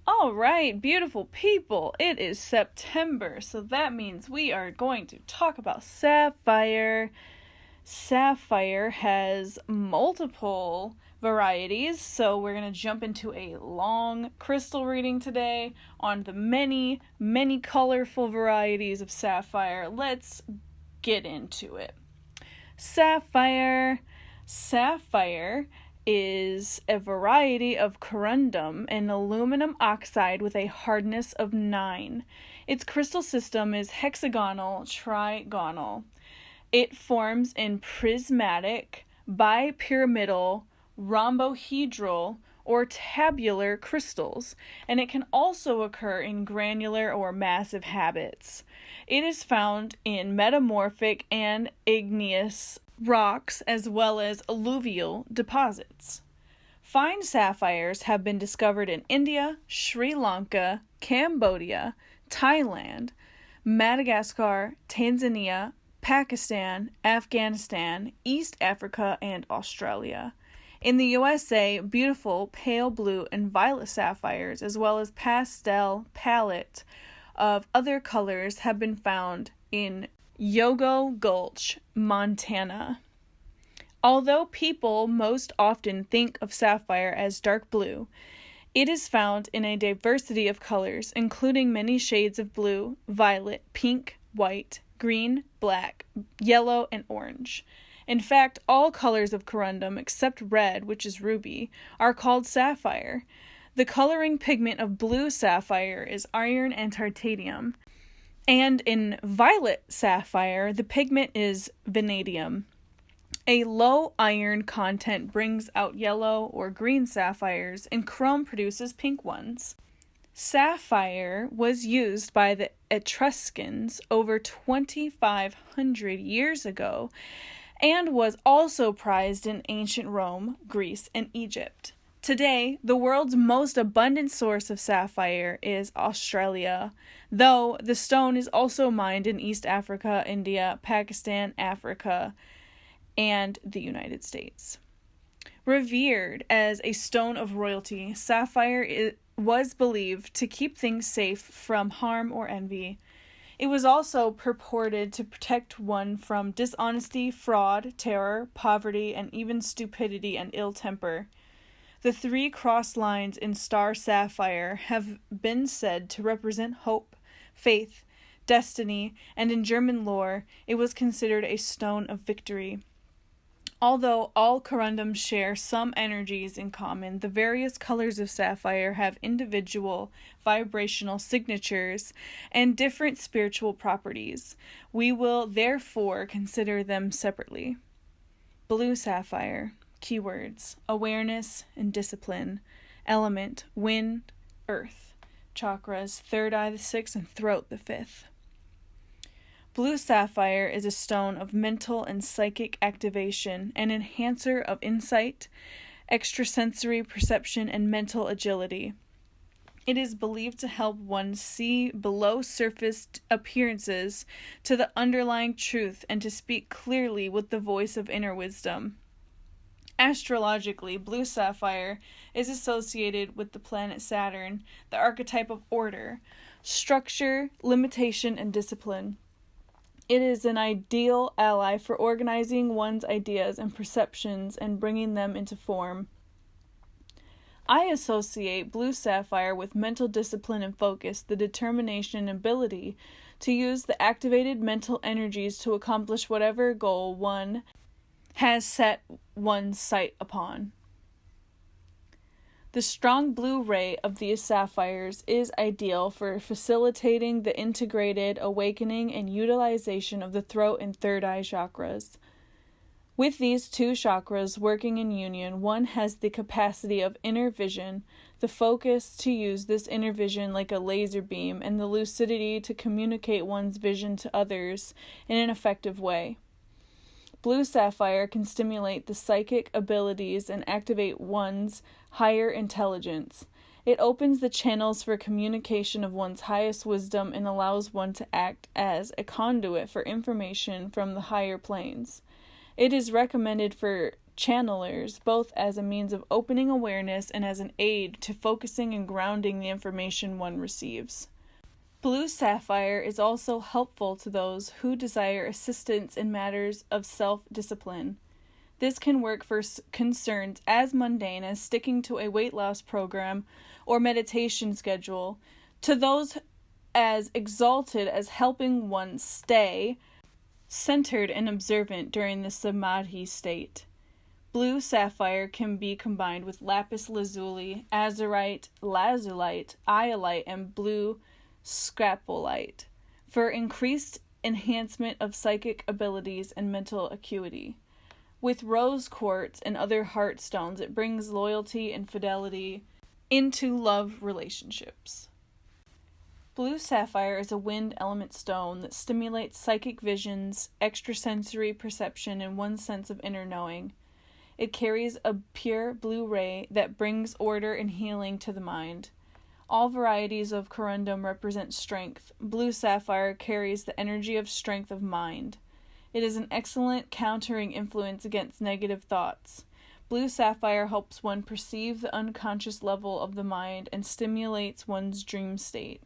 All right, beautiful people, it is September, so that means we are going to talk about Sapphire. Sapphire has multiple varieties, so we're going to jump into a long crystal reading today on the many, many colorful varieties of sapphire. Let's get into it. Sapphire. Sapphire is a variety of corundum, an aluminum oxide with a hardness of 9. Its crystal system is hexagonal trigonal. It forms in prismatic, bipyramidal, rhombohedral, or tabular crystals, and it can also occur in granular or massive habits. It is found in metamorphic and igneous rocks as well as alluvial deposits. Fine sapphires have been discovered in India, Sri Lanka, Cambodia, Thailand, Madagascar, Tanzania, Pakistan, Afghanistan, East Africa, and Australia. In the USA, beautiful pale blue and violet sapphires, as well as pastel palette of other colors, have been found in Yogo Gulch, Montana. Although people most often think of sapphire as dark blue, it is found in a diversity of colors, including many shades of blue, violet, pink, white, green, black, yellow, and orange. In fact, all colors of corundum except red, which is ruby, are called sapphire. The coloring pigment of blue sapphire is iron and titanium. And in violet sapphire, the pigment is vanadium. A low iron content brings out yellow or green sapphires, and chrome produces pink ones. Sapphire was used by the Etruscans over 2,500 years ago and was also prized in ancient Rome, Greece, and Egypt. Today, the world's most abundant source of sapphire is Australia, though the stone is also mined in East Africa, India, Pakistan, Africa, and the United States. Revered as a stone of royalty, sapphire was believed to keep things safe from harm or envy. It was also purported to protect one from dishonesty, fraud, terror, poverty, and even stupidity and ill temper. The 3 cross lines in star sapphire have been said to represent hope, faith, destiny, and in German lore, it was considered a stone of victory. Although all corundums share some energies in common, the various colors of sapphire have individual vibrational signatures and different spiritual properties. We will therefore consider them separately. Blue sapphire. Keywords: awareness and discipline. Element: wind, earth. Chakras: third eye the 6th and throat the 5th. Blue sapphire is a stone of mental and psychic activation, an enhancer of insight, extrasensory perception, and mental agility. It is believed to help one see below surface appearances to the underlying truth and to speak clearly with the voice of inner wisdom. Astrologically, blue sapphire is associated with the planet Saturn, the archetype of order, structure, limitation, and discipline. It is an ideal ally for organizing one's ideas and perceptions and bringing them into form. I associate blue sapphire with mental discipline and focus, the determination and ability to use the activated mental energies to accomplish whatever goal one has set one's sight upon. The strong blue ray of these sapphires is ideal for facilitating the integrated awakening and utilization of the throat and third eye chakras. With these 2 chakras working in union, one has the capacity of inner vision, the focus to use this inner vision like a laser beam, and the lucidity to communicate one's vision to others in an effective way. Blue sapphire can stimulate the psychic abilities and activate one's higher intelligence. It opens the channels for communication of one's highest wisdom and allows one to act as a conduit for information from the higher planes. It is recommended for channelers, both as a means of opening awareness and as an aid to focusing and grounding the information one receives. Blue sapphire is also helpful to those who desire assistance in matters of self-discipline. This can work for concerns as mundane as sticking to a weight loss program or meditation schedule, to those as exalted as helping one stay centered and observant during the samadhi state. Blue sapphire can be combined with lapis lazuli, azurite, lazulite, iolite, and blue scapolite for increased enhancement of psychic abilities and mental acuity. With rose quartz and other heart stones, it brings loyalty and fidelity into love relationships. Blue sapphire is a wind element stone that stimulates psychic visions, extrasensory perception, and one's sense of inner knowing. It carries a pure blue ray that brings order and healing to the mind. All varieties of corundum represent strength. Blue sapphire carries the energy of strength of mind. It is an excellent countering influence against negative thoughts. Blue sapphire helps one perceive the unconscious level of the mind and stimulates one's dream state.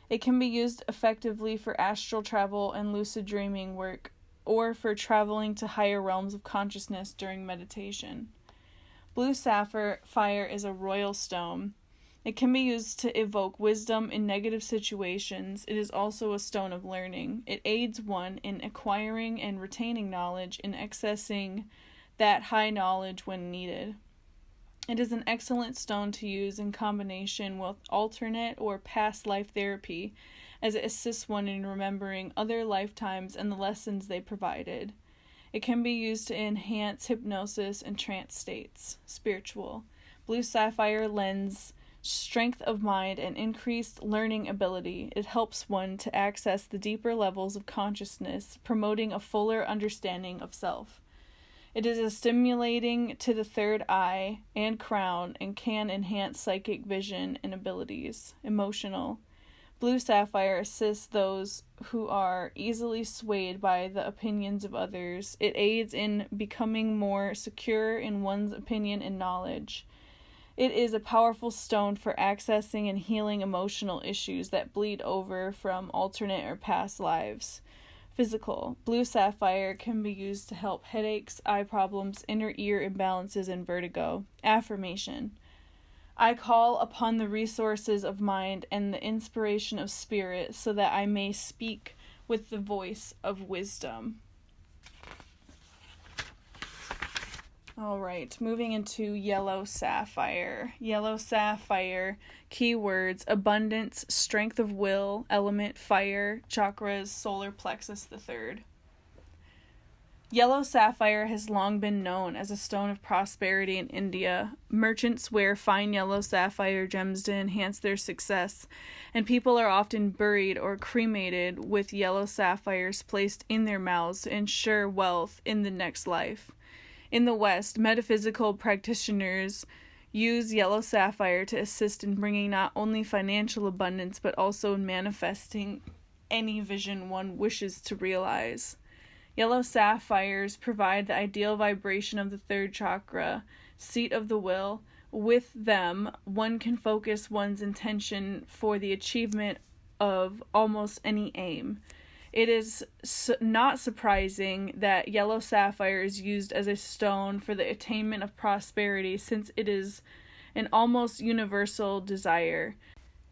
It can be used effectively for astral travel and lucid dreaming work, or for traveling to higher realms of consciousness during meditation. Blue sapphire is a royal stone. It can be used to evoke wisdom in negative situations. It is also a stone of learning. It aids one in acquiring and retaining knowledge and accessing that high knowledge when needed. It is an excellent stone to use in combination with alternate or past life therapy, as it assists one in remembering other lifetimes and the lessons they provided. It can be used to enhance hypnosis and trance states. Spiritual. Blue sapphire lends strength of mind and increased learning ability. It helps one to access the deeper levels of consciousness, promoting a fuller understanding of self. It is a stimulating to the third eye and crown and can enhance psychic vision and abilities. Emotional. Blue sapphire assists those who are easily swayed by the opinions of others. It aids in becoming more secure in one's opinion and knowledge. It is a powerful stone for accessing and healing emotional issues that bleed over from alternate or past lives. Physical. Blue sapphire can be used to help headaches, eye problems, inner ear imbalances, and vertigo. Affirmation. I call upon the resources of mind and the inspiration of spirit so that I may speak with the voice of wisdom. All right, moving into yellow sapphire. Yellow sapphire, keywords: abundance, strength of will, element, fire, chakras, solar plexus the third. Yellow sapphire has long been known as a stone of prosperity in India. Merchants wear fine yellow sapphire gems to enhance their success, and people are often buried or cremated with yellow sapphires placed in their mouths to ensure wealth in the next life. In the West, metaphysical practitioners use yellow sapphire to assist in bringing not only financial abundance but also in manifesting any vision one wishes to realize. Yellow sapphires provide the ideal vibration of the third chakra, seat of the will. With them, one can focus one's intention for the achievement of almost any aim. It is not surprising that yellow sapphire is used as a stone for the attainment of prosperity, since it is an almost universal desire.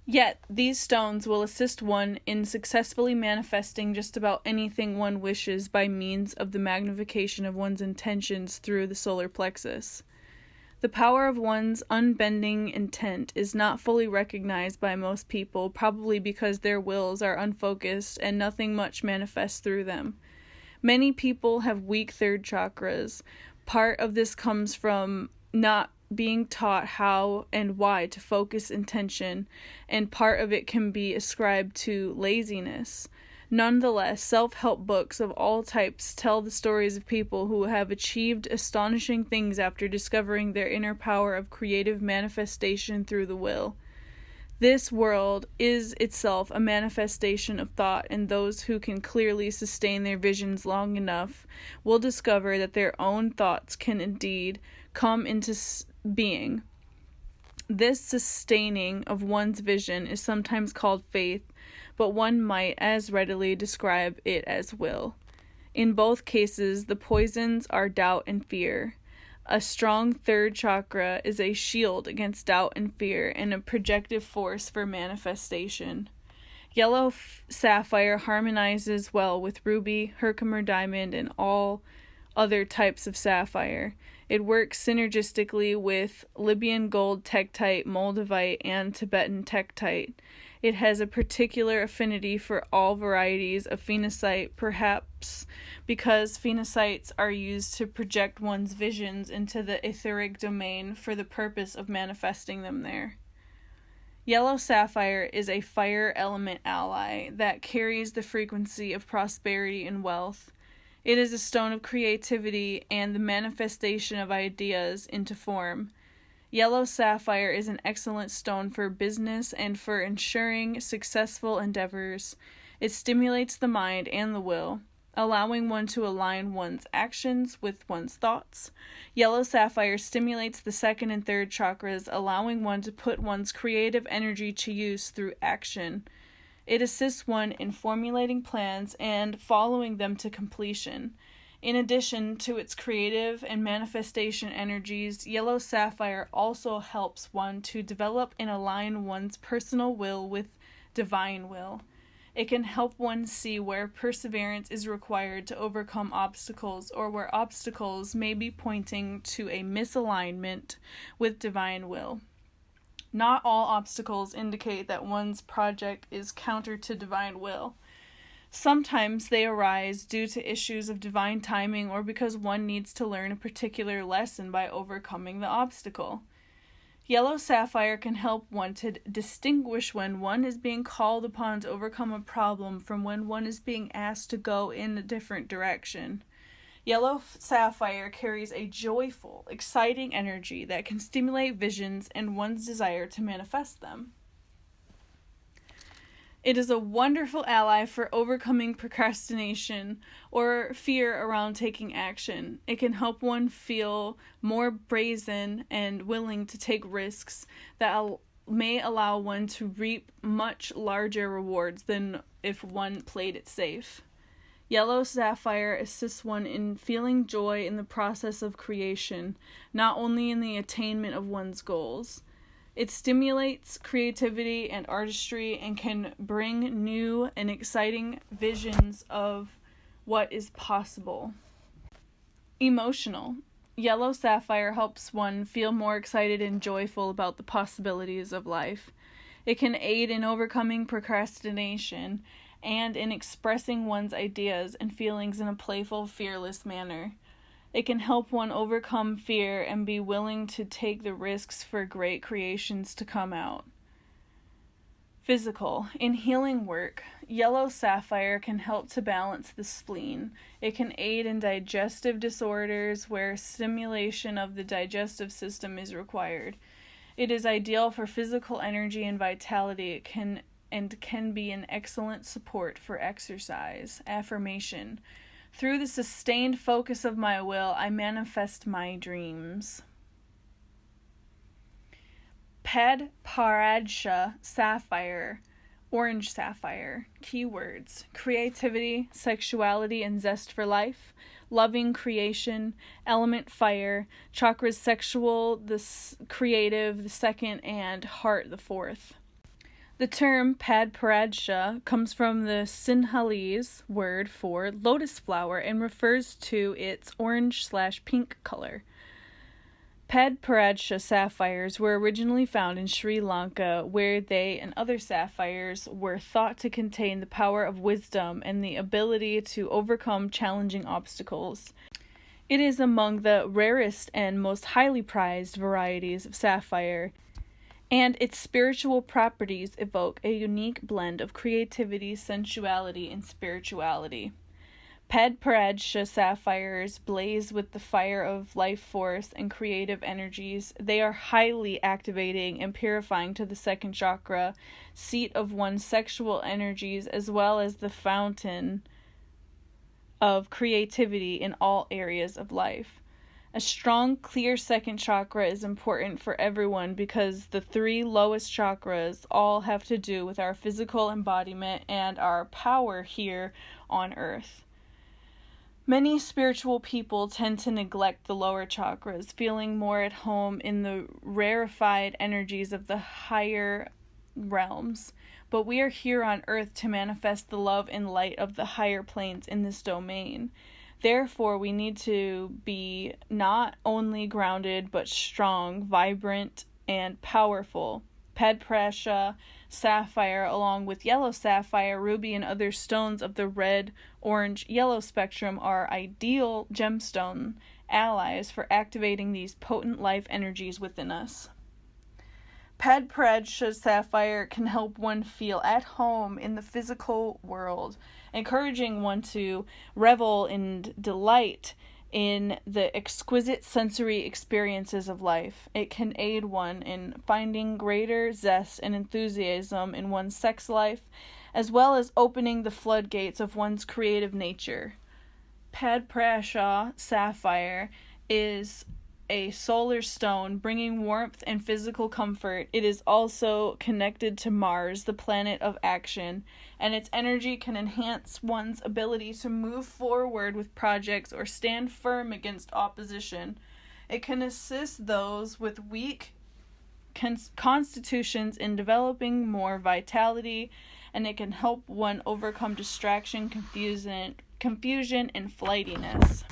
Yet, these stones will assist one in successfully manifesting just about anything one wishes by means of the magnification of one's intentions through the solar plexus. The power of one's unbending intent is not fully recognized by most people, probably because their wills are unfocused and nothing much manifests through them. Many people have weak third chakras. Part of this comes from not being taught how and why to focus intention, and part of it can be ascribed to laziness. Nonetheless, self-help books of all types tell the stories of people who have achieved astonishing things after discovering their inner power of creative manifestation through the will. This world is itself a manifestation of thought, and those who can clearly sustain their visions long enough will discover that their own thoughts can indeed come into being. This sustaining of one's vision is sometimes called faith, but one might as readily describe it as will. In both cases, the poisons are doubt and fear. A strong third chakra is a shield against doubt and fear and a projective force for manifestation. Yellow sapphire harmonizes well with ruby, Herkimer diamond, and all other types of sapphire. It works synergistically with Libyan gold tektite, Moldavite, and Tibetan tektite. It has a particular affinity for all varieties of phenocite, perhaps because phenocites are used to project one's visions into the etheric domain for the purpose of manifesting them there. Yellow sapphire is a fire element ally that carries the frequency of prosperity and wealth. It is a stone of creativity and the manifestation of ideas into form. Yellow sapphire is an excellent stone for business and for ensuring successful endeavors. It stimulates the mind and the will, allowing one to align one's actions with one's thoughts. Yellow sapphire stimulates the second and third chakras, allowing one to put one's creative energy to use through action. It assists one in formulating plans and following them to completion. In addition to its creative and manifestation energies, yellow sapphire also helps one to develop and align one's personal will with divine will. It can help one see where perseverance is required to overcome obstacles, or where obstacles may be pointing to a misalignment with divine will. Not all obstacles indicate that one's project is counter to divine will. Sometimes they arise due to issues of divine timing or because one needs to learn a particular lesson by overcoming the obstacle. Yellow sapphire can help one to distinguish when one is being called upon to overcome a problem from when one is being asked to go in a different direction. Yellow sapphire carries a joyful, exciting energy that can stimulate visions and one's desire to manifest them. It is a wonderful ally for overcoming procrastination or fear around taking action. It can help one feel more brazen and willing to take risks that may allow one to reap much larger rewards than if one played it safe. Yellow sapphire assists one in feeling joy in the process of creation, not only in the attainment of one's goals. It stimulates creativity and artistry and can bring new and exciting visions of what is possible. Emotional. Yellow sapphire helps one feel more excited and joyful about the possibilities of life. It can aid in overcoming procrastination and in expressing one's ideas and feelings in a playful, fearless manner. It can help one overcome fear and be willing to take the risks for great creations to come out. Physical. In healing work, yellow sapphire can help to balance the spleen. It can aid in digestive disorders where stimulation of the digestive system is required. It is ideal for physical energy and vitality. It can be an excellent support for exercise. Affirmation. Through the sustained focus of my will, I manifest my dreams. Padparadsha sapphire, orange sapphire. Keywords: creativity, sexuality and zest for life, loving creation, element fire, chakras sexual, the creative, the second, and heart, the fourth. The term Padparadsha comes from the Sinhalese word for lotus flower and refers to its orange/pink color. Padparadsha sapphires were originally found in Sri Lanka, where they and other sapphires were thought to contain the power of wisdom and the ability to overcome challenging obstacles. It is among the rarest and most highly prized varieties of sapphire, and its spiritual properties evoke a unique blend of creativity, sensuality, and spirituality. Padparadscha sapphires blaze with the fire of life force and creative energies. They are highly activating and purifying to the second chakra, seat of one's sexual energies, as well as the fountain of creativity in all areas of life. A strong, clear second chakra is important for everyone because the three lowest chakras all have to do with our physical embodiment and our power here on earth. Many spiritual people tend to neglect the lower chakras, feeling more at home in the rarefied energies of the higher realms. But we are here on earth to manifest the love and light of the higher planes in this domain. Therefore, we need to be not only grounded, but strong, vibrant, and powerful. Padparadscha sapphire, along with yellow sapphire, ruby, and other stones of the red, orange, yellow spectrum are ideal gemstone allies for activating these potent life energies within us. Padparadscha sapphire can help one feel at home in the physical world, encouraging one to revel and delight in the exquisite sensory experiences of life. It can aid one in finding greater zest and enthusiasm in one's sex life, as well as opening the floodgates of one's creative nature. Padparadscha sapphire is a solar stone bringing warmth and physical comfort. It is also connected to Mars, the planet of action, and its energy can enhance one's ability to move forward with projects or stand firm against opposition. It can assist those with weak constitutions in developing more vitality, and it can help one overcome distraction, confusion, and flightiness.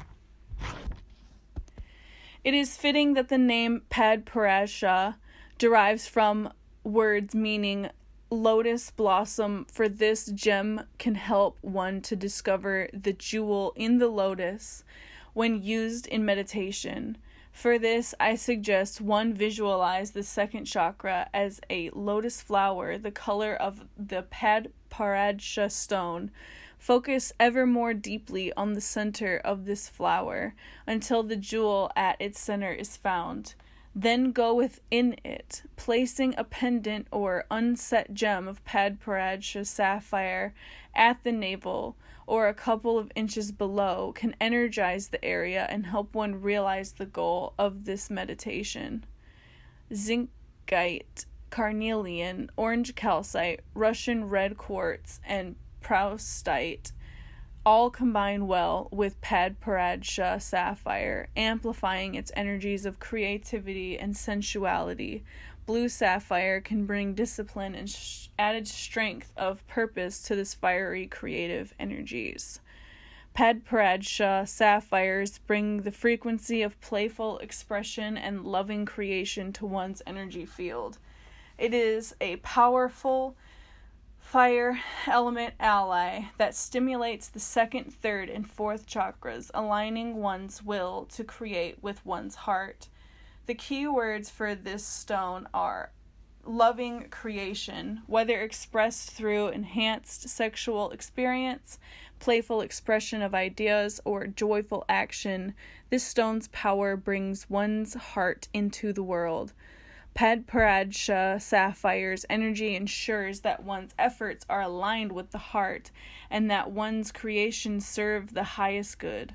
It is fitting that the name Padparadscha derives from words meaning lotus blossom, for this gem can help one to discover the jewel in the lotus when used in meditation. For this, I suggest one visualize the second chakra as a lotus flower, the color of the Padparadscha stone. Focus ever more deeply on the center of this flower until the jewel at its center is found. Then go within it, placing a pendant or unset gem of Padparadscha sapphire at the navel or a couple of inches below can energize the area and help one realize the goal of this meditation. Zincite, carnelian, orange calcite, Russian red quartz, and proustite all combine well with Padparadscha sapphire, amplifying its energies of creativity and sensuality. Blue sapphire can bring discipline and added strength of purpose to this fiery creative energies. Padparadscha sapphires bring the frequency of playful expression and loving creation to one's energy field. It is a powerful fire element ally that stimulates the second, third, and fourth chakras, aligning one's will to create with one's heart. The key words for this stone are loving creation, whether expressed through enhanced sexual experience, playful expression of ideas, or joyful action. This stone's power brings one's heart into the world. Padparadscha sapphire's energy ensures that one's efforts are aligned with the heart and that one's creations serve the highest good.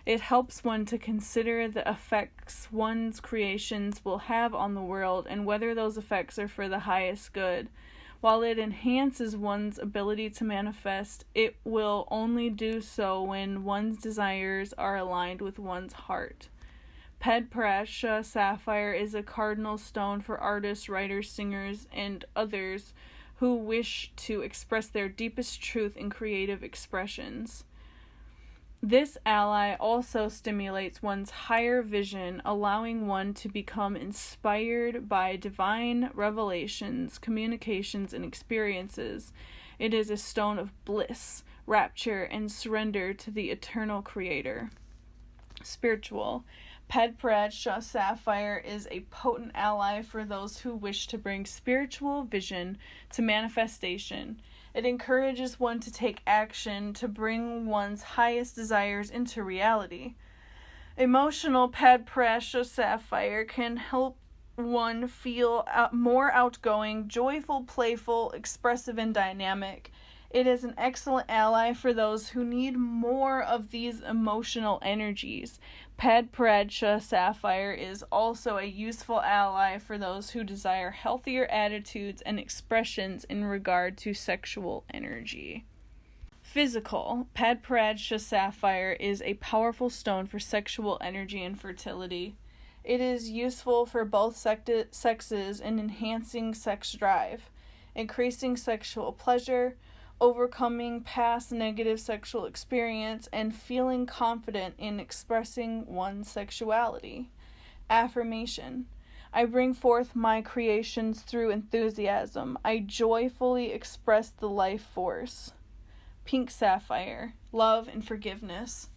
It helps one to consider the effects one's creations will have on the world and whether those effects are for the highest good. While it enhances one's ability to manifest, it will only do so when one's desires are aligned with one's heart. Padparadscha sapphire is a cardinal stone for artists, writers, singers, and others who wish to express their deepest truth in creative expressions. This ally also stimulates one's higher vision, allowing one to become inspired by divine revelations, communications, and experiences. It is a stone of bliss, rapture, and surrender to the eternal Creator. Spiritual. Padparadscha sapphire is a potent ally for those who wish to bring spiritual vision to manifestation It encourages one to take action to bring one's highest desires into reality. Emotional Padprasha Sapphire can help one feel more outgoing, joyful, playful, expressive, and dynamic. It is an excellent ally for those who need more of these emotional energies. Padprasha Sapphire is also a useful ally for those who desire healthier attitudes and expressions in regard to sexual energy. Physical. Padprasha Sapphire is a powerful stone for sexual energy and fertility. It is useful for both sexes in enhancing sex drive, increasing sexual pleasure, overcoming past negative sexual experience, and feeling confident in expressing one's sexuality. Affirmation. I bring forth my creations through enthusiasm. I joyfully express the life force. Pink Sapphire. Love and forgiveness.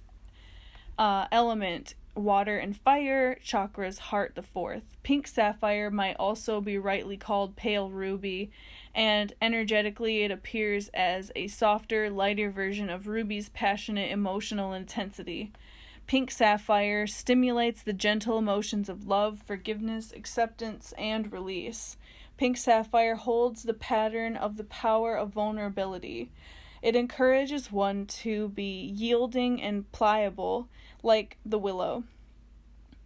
Element. Water and fire. Chakras. Heart the fourth. Pink Sapphire might also be rightly called pale ruby, and energetically it appears as a softer, lighter version of ruby's passionate emotional intensity. Pink Sapphire stimulates the gentle emotions of love, forgiveness, acceptance, and release. Pink Sapphire holds the pattern of the power of vulnerability. It encourages one to be yielding and pliable, like the willow.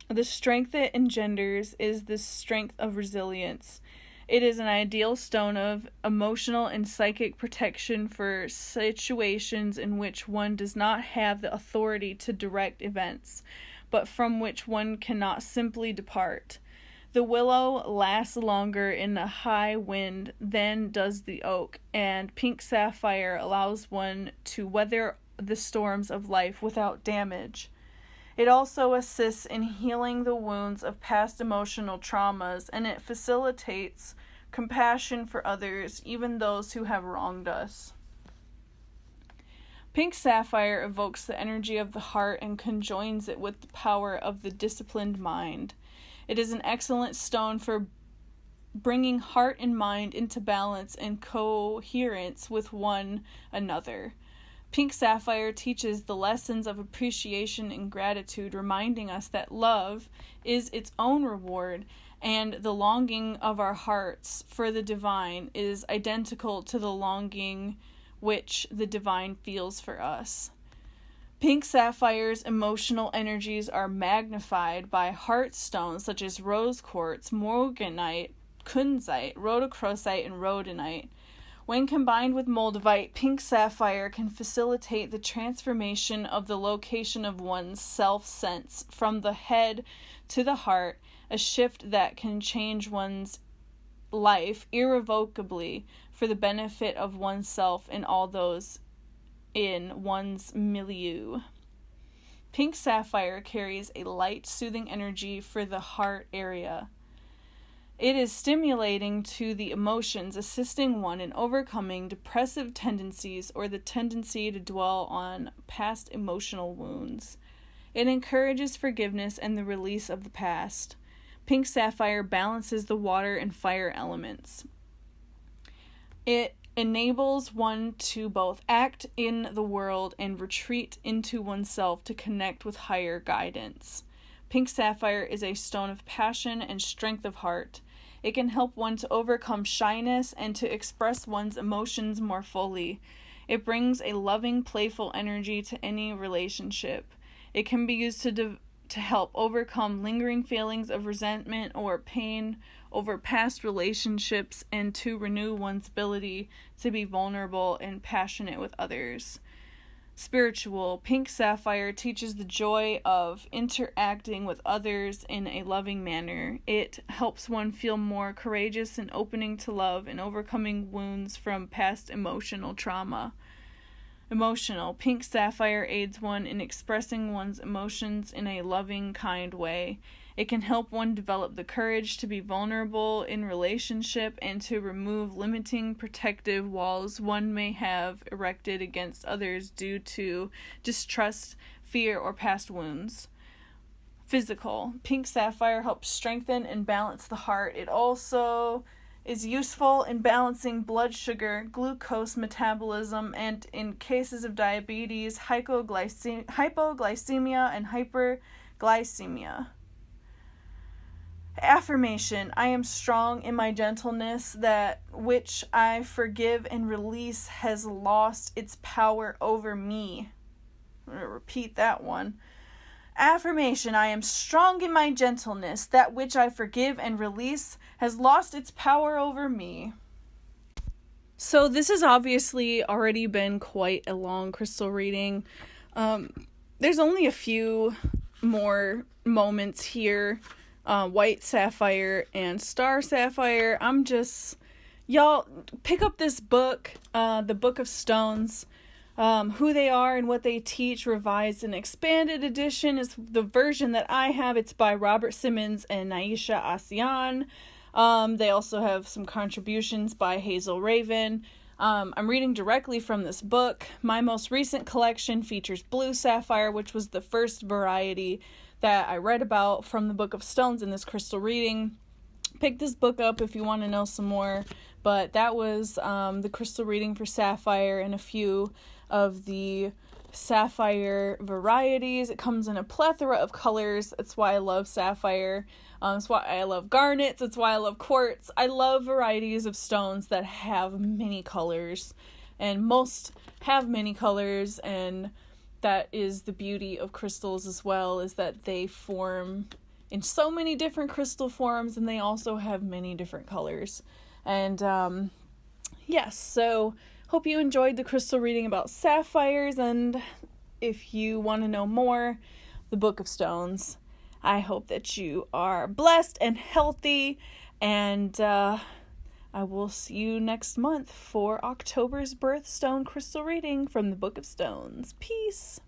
The strength it engenders is the strength of resilience. It is an ideal stone of emotional and psychic protection for situations in which one does not have the authority to direct events, but from which one cannot simply depart. The willow lasts longer in a high wind than does the oak, and pink sapphire allows one to weather the storms of life without damage. It also assists in healing the wounds of past emotional traumas, and it facilitates compassion for others, even those who have wronged us. Pink sapphire evokes the energy of the heart and conjoins it with the power of the disciplined mind. It is an excellent stone for bringing heart and mind into balance and coherence with one another. Pink sapphire teaches the lessons of appreciation and gratitude, reminding us that love is its own reward, and the longing of our hearts for the divine is identical to the longing which the divine feels for us. Pink sapphire's emotional energies are magnified by heart stones such as rose quartz, morganite, kunzite, rhodochrosite, and rhodonite. When combined with moldavite, pink sapphire can facilitate the transformation of the location of one's self-sense from the head to the heart, a shift that can change one's life irrevocably for the benefit of oneself and all those in one's milieu. Pink sapphire carries a light, soothing energy for the heart area. It is stimulating to the emotions, assisting one in overcoming depressive tendencies or the tendency to dwell on past emotional wounds. It encourages forgiveness and the release of the past. Pink sapphire balances the water and fire elements. It enables one to both act in the world and retreat into oneself to connect with higher guidance. Pink sapphire is a stone of passion and strength of heart. It can help one to overcome shyness and to express one's emotions more fully. It brings a loving, playful energy to any relationship. It can be used to help overcome lingering feelings of resentment or pain over past relationships and to renew one's ability to be vulnerable and passionate with others. Spiritual. Pink sapphire teaches the joy of interacting with others in a loving manner. It helps one feel more courageous and opening to love and overcoming wounds from past emotional trauma. Emotional. Pink sapphire aids one in expressing one's emotions in a loving, kind way. It can help one develop the courage to be vulnerable in relationship and to remove limiting protective walls one may have erected against others due to distrust, fear, or past wounds. Physical. Pink sapphire helps strengthen and balance the heart. It also is useful in balancing blood sugar, glucose metabolism, and in cases of diabetes, hypoglycemia, and hyperglycemia. Affirmation: I am strong in my gentleness, that which I forgive and release has lost its power over me. I'm going to repeat that one. Affirmation: I am strong in my gentleness, that which I forgive and release has lost its power over me. So this has obviously already been quite a long crystal reading. There's only a few more moments here. White sapphire and star sapphire. Y'all pick up this book, the Book of Stones. Who they are and what they teach, revised and expanded edition, is the version that I have. It's by Robert Simmons and Naisha Asian. They also have some contributions by Hazel Raven. I'm reading directly from this book. My most recent collection features blue sapphire, which was the first variety that I read about from the Book of Stones in this crystal reading. Pick this book up if you want to know some more. But that was the crystal reading for sapphire and a few of the sapphire varieties. It comes in a plethora of colors. That's why I love sapphire. That's why I love garnets. That's why I love quartz. I love varieties of stones that have many colors, and most have many colors, and that is the beauty of crystals as well, is that they form in so many different crystal forms, and they also have many different colors. And yes, so hope you enjoyed the crystal reading about sapphires, and if you want to know more, the Book of Stones. I hope that you are blessed and healthy, and I will see you next month for October's Birthstone crystal reading from the Book of Stones. Peace.